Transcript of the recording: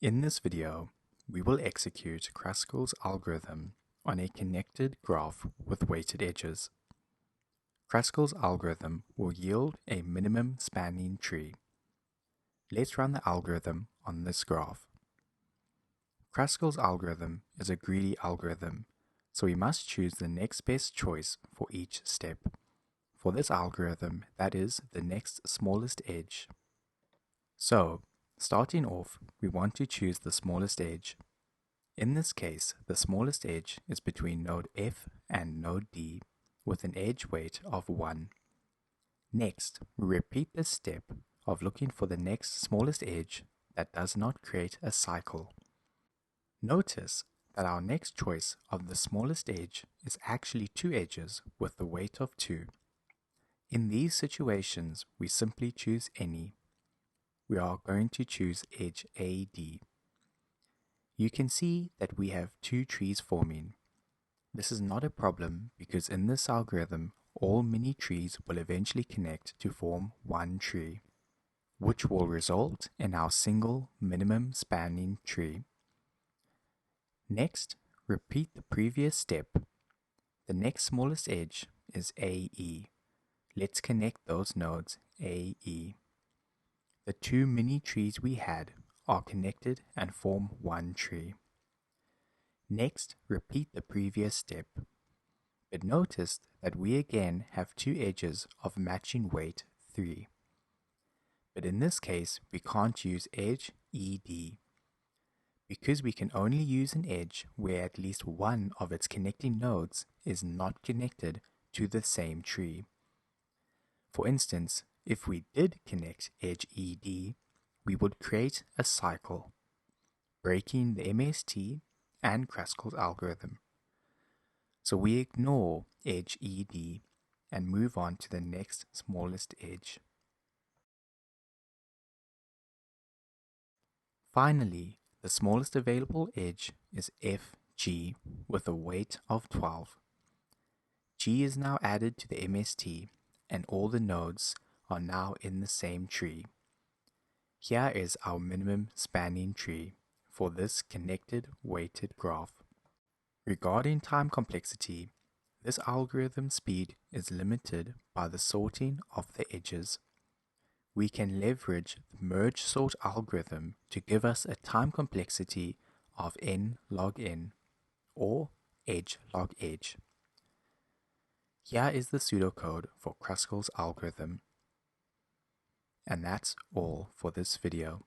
In this video, we will execute Kruskal's algorithm on a connected graph with weighted edges. Kruskal's algorithm will yield a minimum spanning tree. Let's run the algorithm on this graph. Kruskal's algorithm is a greedy algorithm, so we must choose the next best choice for each step. For this algorithm, that is the next smallest edge. So, starting off, we want to choose the smallest edge. In this case, the smallest edge is between node F and node D, with an edge weight of 1. Next, we repeat this step of looking for the next smallest edge that does not create a cycle. Notice that our next choice of the smallest edge is actually two edges with the weight of 2. In these situations, we simply choose any. We are going to choose edge AD. You can see that we have two trees forming. This is not a problem because in this algorithm, all mini trees will eventually connect to form one tree, which will result in our single minimum spanning tree. Next, repeat the previous step. The next smallest edge is AE. Let's connect those nodes AE. The two mini trees we had are connected and form one tree. Next, repeat the previous step. But notice that we again have two edges of matching weight 3. But in this case, we can't use edge ED, because we can only use an edge where at least one of its connecting nodes is not connected to the same tree. For instance, if we did connect edge ED, we would create a cycle, breaking the MST and Kruskal's algorithm. So we ignore edge ED and move on to the next smallest edge. Finally, the smallest available edge is FG with a weight of 12. G is now added to the MST and all the nodes are now in the same tree. Here is our minimum spanning tree for this connected weighted graph. Regarding time complexity, this algorithm speed is limited by the sorting of the edges. We can leverage the merge sort algorithm to give us a time complexity of n log n, or edge log edge. Here is the pseudocode for Kruskal's algorithm. And that's all for this video.